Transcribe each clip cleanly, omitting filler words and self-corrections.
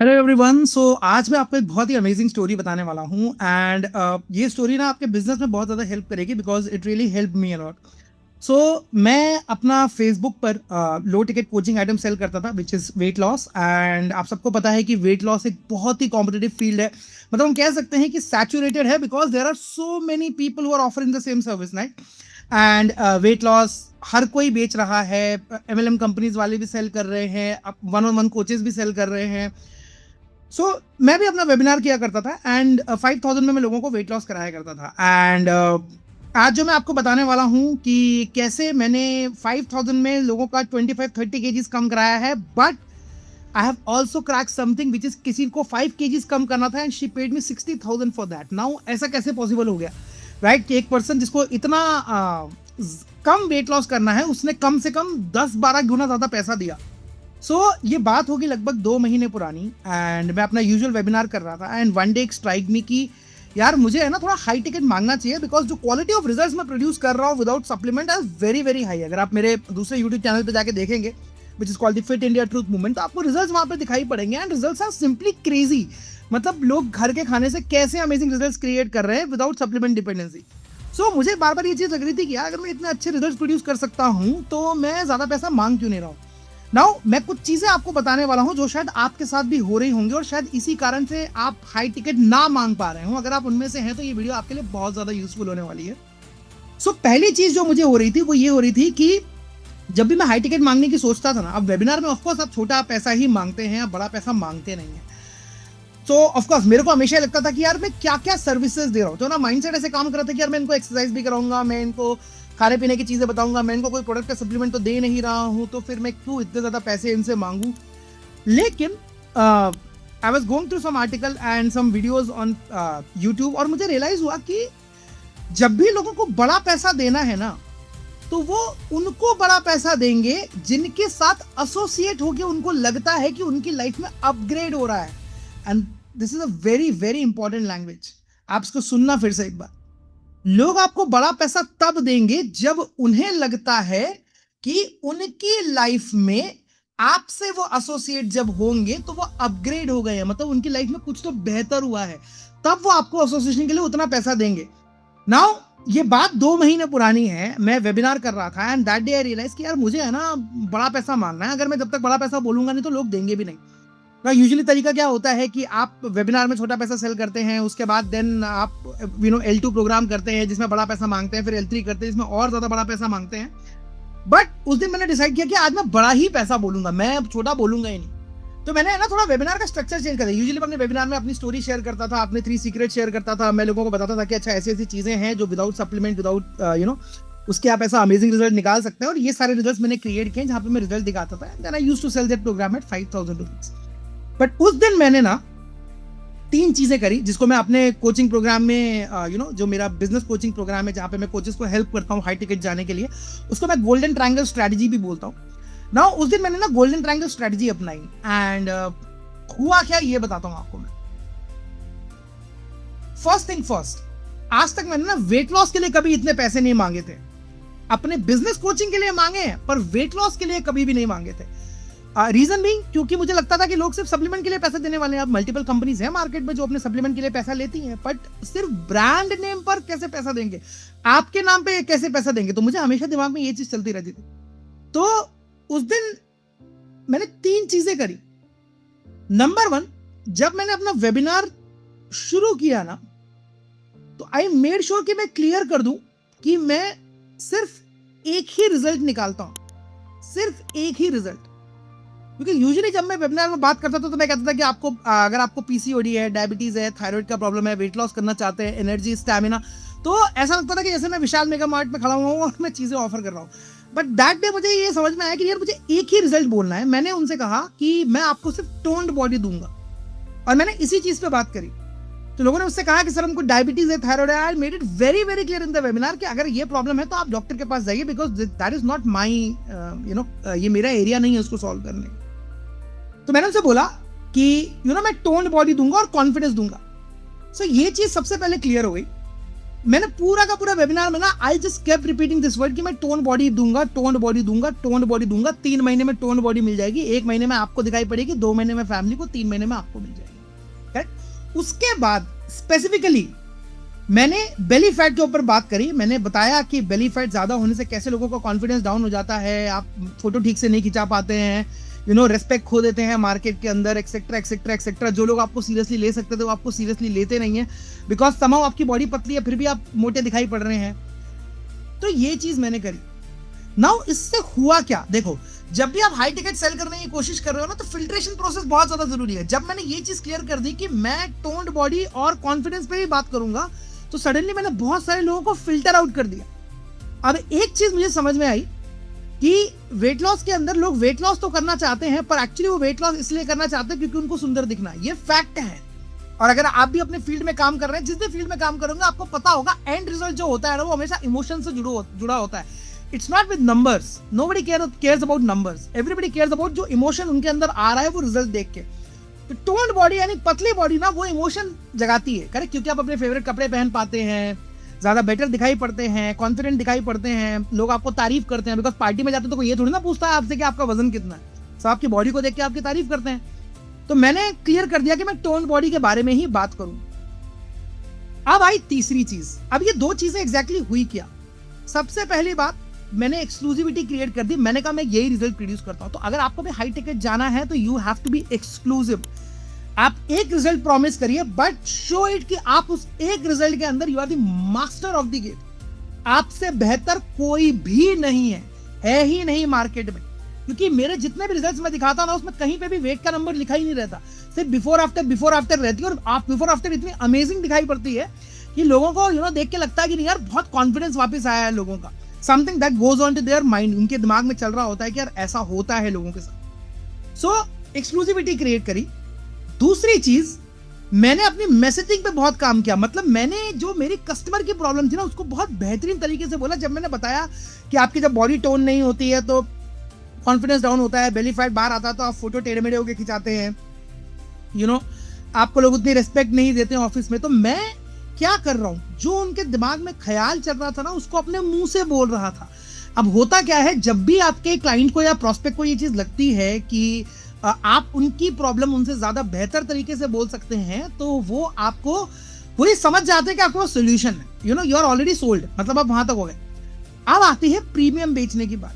Hello everyone. आज मैं आपको एक बहुत ही अमेजिंग स्टोरी बताने वाला हूँ एंड ये स्टोरी ना आपके बिजनेस में बहुत ज़्यादा हेल्प करेगी because it really help me a lot. सो मैं अपना फेसबुक पर low ticket coaching item sell करता था which is weight loss. And आप सबको पता है कि वेट लॉस एक बहुत ही कॉम्पिटेटिव फील्ड है। मतलब हम कह सकते हैं कि सैचुरेटेड है because there are so many people who are offering the same service night. And weight loss हर कोई बेच रहा है। MLM कंपनीज वाले भी सेल कर रहे हैं, वन ऑन वन कोचेज भी सेल कर रहे हैं। मैं भी अपना वेबिनार किया करता था एंड 5000 में मैं लोगों को वेट लॉस कराया करता था। एंड आज जो मैं आपको बताने वाला हूँ कि कैसे मैंने 5000 में लोगों का 25-30 केजीज कम कराया है। But I have also crack something which is किसी को 5 केजीज कम करना था and she paid me 60,000 for that. Now ऐसा कैसे पॉसिबल हो गया, राइट? कि एक पर्सन जिसको इतना कम वेट लॉस करना है उसने कम से कम 10-12 गुना ज़्यादा पैसा दिया। ये बात होगी लगभग 2 महीने पुरानी एंड मैं अपना यूजुअल वेबिनार कर रहा था एंड वन डे एक स्ट्राइक मी कि यार मुझे है ना थोड़ा हाई टिकट मांगना चाहिए बिकॉज जो क्वालिटी ऑफ रिजल्ट्स मैं प्रोड्यूस कर रहा हूँ without supplement is very very high. अगर आप मेरे दूसरे यूट्यूब चैनल पे जाके देखेंगे which is called the Fit India Truth Movement, तो आपको रिजल्ट्स वहाँ पे दिखाई पड़ेंगे and results are simply crazy. मतलब लोग घर के खाने से कैसे अमेजिंग रिजल्ट्स क्रिएट कर रहे हैं विदाउट सप्लीमेंट डिपेंडेंसी। मुझे बार बार ये चीज़ लग रही थी कि यार अगर मैं इतने अच्छे रिजल्ट्स प्रोड्यूस कर सकता हूँ तो मैं ज़्यादा पैसा मांग क्यों नहीं रहा हूँ। नाउ मैं कुछ चीजें आपको बताने वाला हूं जो शायद आपके साथ भी हो रही होंगी और शायद इसी कारण से आप हाई टिकट ना मांग पा रहे हो। अगर आप उनमें से हैं तो ये वीडियो आपके लिए बहुत ज्यादा यूजफुल होने वाली है। पहली चीज जो मुझे हो रही थी वो ये हो रही थी कि जब भी मैं हाई टिकट मांगने की सोचता था ना, अब वेबिनार में ऑफकोर्स आप छोटा पैसा ही मांगते हैं, आप बड़ा पैसा मांगते नहीं है। ऑफकोर्स मेरे को हमेशा लगता था कि यार मैं क्या क्या सर्विसेज दे रहा हूँ, तो ना माइंडसेट ऐसे काम कर रहा था कि यार मैं इनको एक्सरसाइज भी कराऊंगा, मैं इनको खाने पीने की चीजें बताऊंगा, मैं इनको कोई प्रोडक्ट का सप्लीमेंट तो दे नहीं रहा हूँ, तो फिर मैं क्यों इतने ज्यादा पैसे इनसे मांगू। लेकिन I was going through some article and some videos on YouTube और मुझे रियलाइज हुआ कि जब भी लोगों को बड़ा पैसा देना है ना तो वो उनको बड़ा पैसा देंगे जिनके साथ एसोसिएट होकर उनको लगता है कि उनकी लाइफ में अपग्रेड हो रहा है। And this is a very very important language, आप इसको सुनना फिर से एक बार। लोग आपको बड़ा पैसा तब देंगे जब उन्हें लगता है कि उनकी लाइफ में आपसे वो एसोसिएट जब होंगे तो वो अपग्रेड हो गए हैं, मतलब उनकी लाइफ में कुछ तो बेहतर हुआ है, तब वो आपको एसोसिएशन के लिए उतना पैसा देंगे। नाउ ये बात 2 महीने पुरानी है, मैं वेबिनार कर रहा था and that day I realise कि यार मुझे है ना बड़ा पैसा मांगना है। अगर मैं जब तक बड़ा पैसा बोलूंगा नहीं तो लोग देंगे भी नहीं। ना यूजुअली तरीका क्या होता है कि आप वेबिनार में छोटा पैसा सेल करते हैं, उसके बाद देन आप L2 प्रोग्राम करते हैं जिसमें बड़ा पैसा मांगते हैं, फिर L3 करते हैं जिसमें और ज़्यादा बड़ा पैसा मांगते हैं। बट उस दिन मैंने डिसाइड किया कि आज मैं बड़ा ही पैसा बोलूंगा, मैं अब छोटा बोलूंगा ही नहीं। तो मैंने ना थोड़ा वेबिनार का स्ट्रक्चर चेंज कर दिया। यूजुअली मैं अपने वेबिनार में अपनी स्टोरी शेयर करता था, अपने 3 सीक्रेट शेयर करता था, मैं लोगों को बताता था कि अच्छा ऐसी ऐसी चीज़ें हैं जो विदाउट सप्लीमेंट विदाउट उसके आप ऐसा अमेजिंग रिजल्ट निकाल सकते हैं। और ये सारे रिजल्ट्स मैंने क्रिएट किए जहाँ पे मैं रिजल्ट दिखाता था। Then I used to sell that programme at 5000 rupees. But उस दिन मैंने ना 3 चीजें करी जिसको मैं अपने कोचिंग प्रोग्राम में जो मेरा बिजनेस कोचिंग प्रोग्राम है जहाँ पे मैं कोचेस को हेल्प करता हूँ हाई टिकट जाने के लिए, उसको मैं गोल्डन ट्रायंगल स्ट्रेटजी भी बोलता हूँ ना। उस दिन मैंने ना गोल्डन ट्रायंगल स्ट्रेटजी अपनाई एंड हुआ क्या ये बताता हूँ आपको मैं। फर्स्ट थिंग फर्स्ट, आज तक मैंने ना वेट लॉस के लिए कभी इतने पैसे नहीं मांगे थे। अपने बिजनेस कोचिंग के लिए मांगे हैं पर वेट लॉस के लिए कभी भी नहीं मांगे थे। रीजन भी क्योंकि मुझे लगता था कि लोग सिर्फ सप्लीमेंट के लिए पैसे देने वाले हैं। अब मल्टीपल कंपनीज हैं मार्केट में जो अपने सप्लीमेंट के लिए पैसा लेती हैं, बट सिर्फ ब्रांड नेम पर कैसे पैसा देंगे, आपके नाम पे कैसे पैसा देंगे। तो मुझे हमेशा दिमाग में ये चीज चलती रहती थी। तो उस दिन मैंने 3 चीजें करी। नंबर 1, जब मैंने अपना वेबिनार शुरू किया ना तो आई मेड श्योर कि मैं क्लियर कर दूं कि मैं सिर्फ एक ही रिजल्ट निकालता हूं, सिर्फ एक ही रिजल्ट। क्योंकि यूजुअली जब मैं वेबिनार में बात करता था तो मैं कहता था कि आपको अगर आपको पीसीओडी है, डायबिटीज है, थायराइड का प्रॉब्लम है, वेट लॉस करना चाहते हैं, एनर्जी, स्टैमिना, तो ऐसा लगता था कि जैसे मैं विशाल मेगा मार्ट में खड़ा हुआ हूँ और मैं चीजें ऑफर कर रहा हूँ। बट दैट डे मुझे ये समझ में आया कि यार मुझे एक ही रिजल्ट बोलना है। मैंने उनसे कहा कि मैं आपको सिर्फ टोन्ड बॉडी दूंगा और मैंने इसी चीज पे बात करी। तो लोगों ने उससे कहा कि सर हमको डायबिटीज है, थायराइड है। I made it very very clear in the webinar कि अगर ये प्रॉब्लम है तो आप डॉक्टर के पास जाइए because that is not my ये मेरा एरिया नहीं है उसको सॉल्व करने। तो मैंने उनसे बोला कि मैं टोन्ड बॉडी दूंगा और कॉन्फिडेंस दूंगा। ये चीज सबसे पहले क्लियर हो गई। मैंने पूरा का पूरा वेबिनार में ना I just kept repeating this word कि मैं टोन बॉडी दूंगा, टोन बॉडी दूंगा, टोन बॉडी दूंगा। 3 महीने में टोन बॉडी मिल जाएगी, 1 महीने में आपको दिखाई पड़ेगी, 2 महीने में फैमिली को, 3 महीने में आपको मिल जाएगी। करेक्ट। उसके बाद स्पेसिफिकली मैंने बेली फैट के ऊपर बात करी। मैंने बताया कि बेली फैट ज्यादा होने से कैसे लोगों का कॉन्फिडेंस डाउन हो जाता है, आप फोटो ठीक से नहीं खिंचा पाते हैं, रेस्पेक्ट खो देते हैं मार्केट के अंदर, एक्सेट्रा एक्सेट्रा एक्सेट्रा। जो लोग आपको सीरियसली ले सकते थे वो आपको सीरियसली लेते नहीं है, बिकॉज समाउ आपकी बॉडी पतली है फिर भी आप मोटे दिखाई पड़ रहे हैं। तो ये चीज मैंने करी। नाउ इससे हुआ क्या, देखो जब भी आप हाई टिकट सेल करने की कोशिश कर रहे हो ना, तो फिल्ट्रेशन प्रोसेस बहुत ज्यादा जरूरी है। जब मैंने ये चीज क्लियर कर दी कि मैं टोन्ड बॉडी और कॉन्फिडेंस पे भी बात करूंगा, तो सडनली मैंने बहुत सारे लोगों को फिल्टर आउट कर दिया। अब एक चीज मुझे समझ में आई कि वेट लॉस के अंदर लोग वेट लॉस तो करना चाहते हैं, पर एक्चुअली वो वेट लॉस इसलिए करना चाहते हैं क्योंकि उनको सुंदर दिखना है। ये फैक्ट है। और अगर आप भी अपने फील्ड में काम कर रहे हैं, जिस भी फील्ड में काम करोगे, आपको पता होगा एंड रिजल्ट जो होता है ना, वो हमेशा इमोशन से जुड़ा होता है। It's not with numbers, nobody cares about numbers, everybody cares about जो इमोशन उनके अंदर आ रहा है वो रिजल्ट देख के। तो टोन्ड बॉडी यानी पतली बॉडी ना, वो इमोशन जगाती है, करेक्ट, क्योंकि आप अपने फेवरेट कपड़े पहन पाते हैं, ज्यादा बेटर दिखाई पड़ते हैं, कॉन्फिडेंट दिखाई पड़ते हैं, लोग आपको तारीफ करते हैं। बिकॉज पार्टी में जाते तो कोई ये थोड़ी ना पूछता है आपसे कि आपका वजन कितना है, तो आपकी बॉडी को देख के आपकी तारीफ करते हैं। तो मैंने क्लियर कर दिया कि मैं टोन बॉडी के बारे में ही बात करूं। अब आई तीसरी चीज। अब ये 2 चीजें एग्जैक्टली हुई क्या। सबसे पहली बात, मैंने एक्सक्लूसिविटी क्रिएट कर दी। मैंने कहा मैं यही रिजल्ट प्रोड्यूस करता हूं, तो अगर आपको भी हाई टिकट जाना है तो you have to be exclusive. आप एक रिजल्ट प्रॉमिस करिए, बट शो इट कि आप उस एक रिजल्ट के अंदर you are the master of the game. आपसे बेहतर कोई भी नहीं है ही नहीं मार्केट में। क्योंकि मेरे जितने भी रिजल्ट्स मैं दिखाता हूं ना, उसमें कहीं पे भी वेट का नंबर लिखा ही नहीं रहता, सिर्फ बिफोर आफ्टर रहती है। और आप बिफोर आफ्टर इतनी अमेजिंग दिखाई पड़ती है कि लोगों को देख के लगता है कि नहीं यार, बहुत कॉन्फिडेंस वापस आया है लोगों का। Something that goes on to their mind, उनके दिमाग में चल रहा होता है कि यार ऐसा होता है लोगों के साथ। सो एक्सक्लूसिविटी क्रिएट करी। दूसरी चीज, मैंने अपनी मैसेजिंग पे बहुत काम किया। मतलब मैंने जो मेरी कस्टमर की प्रॉब्लम थी ना, उसको बहुत बेहतरीन तरीके से बोला। जब मैंने बताया कि आपकी जब बॉडी टोन नहीं होती है तो कॉन्फिडेंस डाउन होता है, बेली फैट बाहर आता है तो आप फोटो टेढ़े मेढ़े होकर खिंचाते हैं, आपको लोग उतनी रिस्पेक्ट नहीं देते हैं ऑफिस में। तो मैं क्या कर रहा हूं, जो उनके दिमाग में ख्याल चल रहा था ना, उसको अपने मुंह से बोल रहा था। अब होता क्या है, जब भी आपके क्लाइंट को या प्रोस्पेक्ट को ये चीज लगती है कि आप उनकी प्रॉब्लम उनसे ज्यादा बेहतर तरीके से बोल सकते हैं, तो वो आपको पूरी समझ जाते हैं कि आपको सोल्यूशन है। यू आर ऑलरेडी सोल्ड, मतलब आप वहां तक हो गए। अब आती है प्रीमियम बेचने की बात,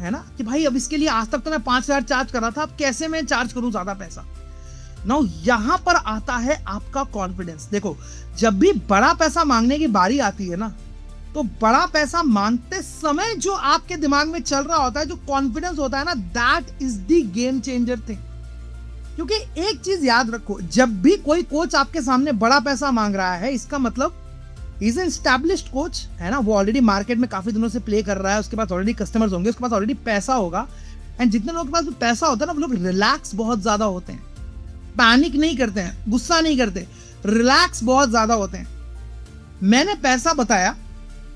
है ना, कि भाई अब इसके लिए आज तक तो मैं 5,000 चार्ज कर रहा था, अब कैसे मैं चार्ज करूं ज्यादा पैसा। नाउ यहां पर आता है आपका कॉन्फिडेंस। देखो, जब भी बड़ा पैसा मांगने की बारी आती है ना, तो बड़ा पैसा मांगते समय जो आपके दिमाग में चल रहा होता है, जो कॉन्फिडेंस होता है ना, that is the game changer thing. क्योंकि एक चीज याद रखो, जब भी कोई कोच आपके सामने बड़ा पैसा मांग रहा है, इसका मतलब इज एन एस्टैब्लिश्ड कोच, है ना, वो ऑलरेडी मार्केट में काफी दिनों से प्ले कर रहा है, उसके पास ऑलरेडी कस्टमर्स होंगे, उसके पास ऑलरेडी पैसा होगा। एंड जितने लोगों के पास पैसा होता है ना, वो लोग रिलैक्स बहुत ज्यादा होते हैं, पैनिक नहीं करते हैं, गुस्सा नहीं करते, रिलैक्स बहुत ज्यादा होते हैं। मैंने पैसा बताया,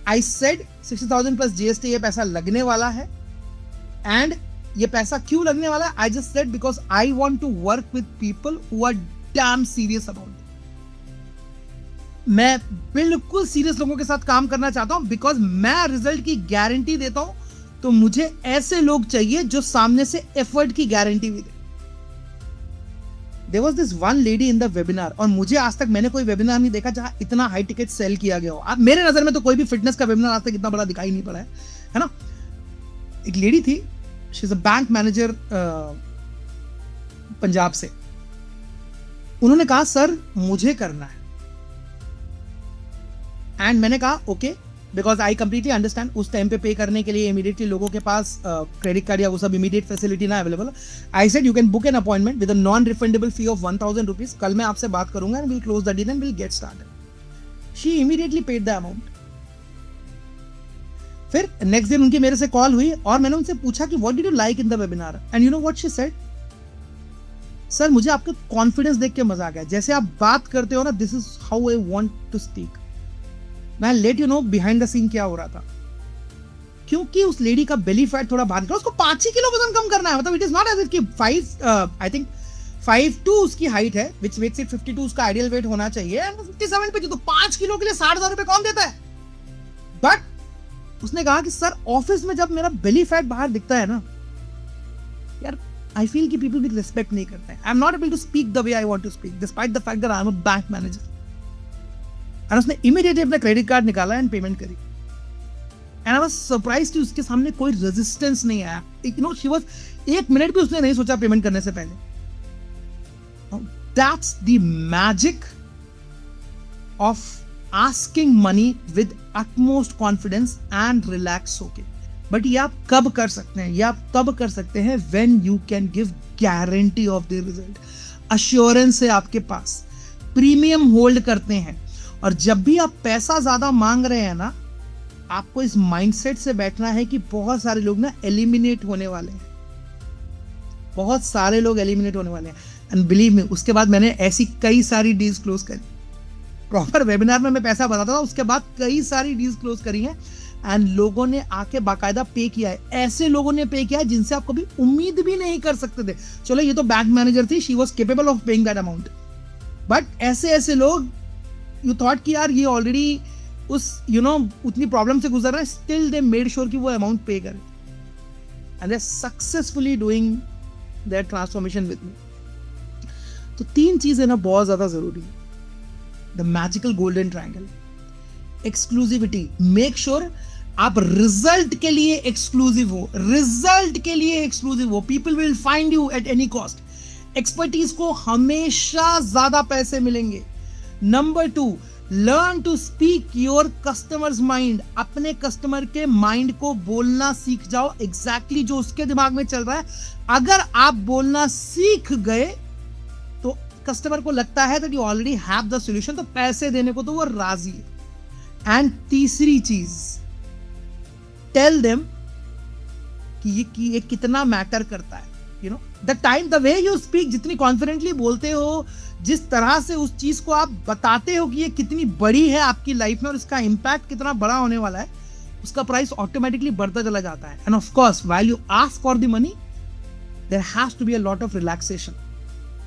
आई सेड 60,000 प्लस GST ये पैसा लगने वाला है। एंड ये पैसा क्यों लगने वाला है, I just said because I want to work with people who are damn serious about it. मैं बिल्कुल सीरियस लोगों के साथ काम करना चाहता हूं, बिकॉज मैं रिजल्ट की गारंटी देता हूं। तो मुझे ऐसे लोग चाहिए जो सामने से एफर्ट की गारंटी भी दे। There was this one lady in the webinar, और मुझे आज तक मैंने कोई वेबिनार नहीं देखा जहां इतना हाई टिकट सेल किया गया हो। आप मेरे नजर में तो कोई भी फिटनेस का वेबिनार आज तक इतना बड़ा दिखाई नहीं पड़ा है ना। एक लेडी थी, she is a bank manager Punjab से। उन्होंने कहा सर मुझे करना है, एंड मैंने कहा okay, because I completely understand. उस टाइम पे करने के लिए इमीडिएटली लोगों के पास क्रेडिट कार्ड या वो सब इमीडिएट फैसिलिटी ना available. I said you can book an appointment with a non refundable fee of 1,000 rupees. कल मैं आपसे बात करूंगा and will close the deal and will get started. She immediately paid the amount. फिर next दिन उनकी मेरे से कॉल हुई और मैंने उनसे पूछा कि what did you like in the webinar, and you know what she said, sir मुझे आपका कॉन्फिडेंस देख के मजा आ गया, जैसे आप बात करते हो ना, this is how I want to speak. मैं let you know behind the scene क्या हो रहा था। क्योंकि उस लेडी का बेली फैट थोड़ा बाहर निकला, उसको 5 ही किलो वजन कम करना है। मतलब it is not as if कि 5 आई थिंक 5'2" उसकी हाइट है, which makes it 52 उसका आइडियल वेट होना चाहिए, एंड 57 पे, तो 5 किलो के लिए 60,000 रुपए कौन देता है? बट उसने कहा कि सर ऑफिस में जब मेरा बेली फैट बाहर दिखता है ना यार, आई फील कि पीपल भी रिस्पेक्ट नहीं करते हैं। I am not able to speak the way I want to speak despite the fact that I am a bank manager. And उसने इमीडिएटली अपना क्रेडिट कार्ड निकाला एंड पेमेंट करी। And I was surprised कि उसके सामने कोई resistance नहीं आया। You know, she was, 1 minute भी उसने नहीं सोचा पेमेंट करने से पहले। That's the magic of asking money with utmost confidence and relax होके। बट ये आप कब कर सकते हैं? ये आप तब कर सकते हैं when you can give guarantee of the result। assurance है आपके पास, प्रीमियम होल्ड करते हैं, और जब भी आप पैसा ज्यादा मांग रहे हैं ना, आपको इस माइंडसेट से बैठना है कि बहुत सारे लोग ना एलिमिनेट होने वाले हैं, बहुत सारे लोग एलिमिनेट होने वाले हैं। एंड बिलीव मी, उसके बाद मैंने ऐसी कई सारी डील्स क्लोज करी। प्रॉपर वेबिनार में मैं पैसा बताता था, उसके बाद कई सारी डील्स क्लोज करी हैं, एंड लोगों ने आके बाकायदा पे किया है। ऐसे लोगों ने पे किया है जिनसे आप कभी उम्मीद भी नहीं कर सकते थे। चलो ये तो बैंक मैनेजर थी, she was capable of paying that amount, but ऐसे ऐसे लोग यू थॉट कि यार ये ऑलरेडी उस उतनी प्रॉब्लम से गुजर रहा है, स्टिल दे मेड श्योर कि वो अमाउंट पे करें, and they successfully doing their transformation with me. तो 3 चीजें ना बहुत ज्यादा जरूरी है। The magical golden triangle, exclusivity, make sure आप रिजल्ट के लिए एक्सक्लूसिव हो, रिजल्ट के लिए एक्सक्लूसिव हो। People will find you at any cost. Expertise को हमेशा ज्यादा पैसे मिलेंगे। Number 2, learn to speak your customers mind. अपने कस्टमर के माइंड को बोलना सीख जाओ, एग्जैक्टली जो उसके दिमाग में चल रहा है। अगर आप बोलना सीख गए तो कस्टमर को लगता है that you already have the solution, तो पैसे देने को तो वो राजी है। एंड तीसरी चीज, टेल देम कि ये कितना मैटर करता है। You know, the time, the way you speak, जितनी कॉन्फिडेंटली बोलते हो, जिस तरह से उस चीज को आप बताते हो कि ये कितनी बड़ी है आपकी लाइफ में और इसका इम्पैक्ट कितना बड़ा होने वाला है, उसका प्राइस ऑटोमेटिकली बढ़ता चला जाता है। And of course while you ask for the money, there has to be a lot of relaxation.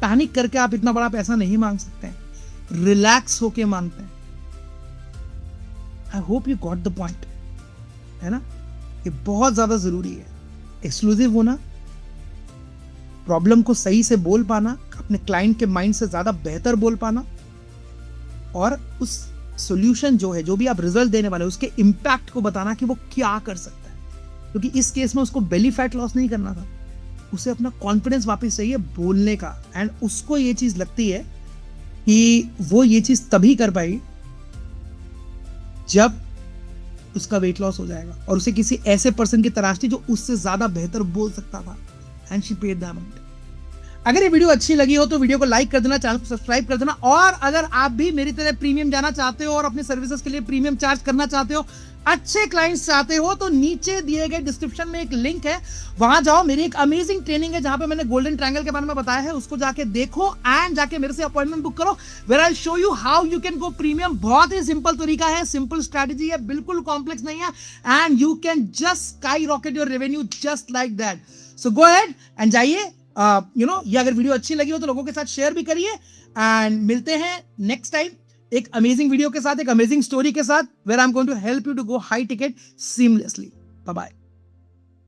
Panic करके आप इतना बड़ा पैसा नहीं मांग सकते हैं, रिलैक्स होके मांगते हैं। I hope you got the point, है ना? ये बहुत ज्यादा जरूरी है। एक्सक्लूसिव होना, प्रॉब्लम को सही से बोल पाना, अपने क्लाइंट के माइंड से ज्यादा बेहतर बोल पाना, और उस सॉल्यूशन जो है, जो भी आप रिजल्ट देने वाले, उसके इम्पैक्ट को बताना कि वो क्या कर सकता है। क्योंकि इस केस में उसको बेली फैट लॉस नहीं करना था, उसे अपना कॉन्फिडेंस वापस चाहिए बोलने का। एंड उसको ये चीज लगती है कि वो ये चीज तभी कर पाएगी जब उसका वेट लॉस हो जाएगा, और उसे किसी ऐसे पर्सन की तलाश थी जो उससे ज्यादा बेहतर बोल सकता था, and she paid the amount. अगर ये वीडियो अच्छी लगी हो तो वीडियो को लाइक कर देना, चैनल को सब्सक्राइब कर देना, और अगर आप भी मेरी तरह प्रीमियम जाना चाहते हो और अपने सर्विसेज के लिए प्रीमियम चार्ज करना चाहते हो, अच्छे क्लाइंट्स चाहते हो, तो नीचे दिए गए डिस्क्रिप्शन में एक लिंक है, वहां जाओ। मेरी एक अमेजिंग ट्रेनिंग है जहां पे मैंने गोल्डन ट्रायंगल के बारे में बताया है, उसको जाके देखो एंड जाके मेरे से अपॉइंटमेंट बुक करो, where I show you how you can go premium. बहुत ही सिंपल तरीका है, सिंपल स्ट्रेटजी है, बिल्कुल कॉम्प्लेक्स नहीं है, and you can just sky rocket your revenue just like that. So go ahead and जाइए। ये अगर वीडियो अच्छी लगी हो तो लोगों के साथ शेयर भी करिए, एंड मिलते हैं नेक्स्ट टाइम एक अमेजिंग वीडियो के साथ, एक अमेजिंग स्टोरी के साथ, where I am going to help you to go high ticket seamlessly. Bye bye.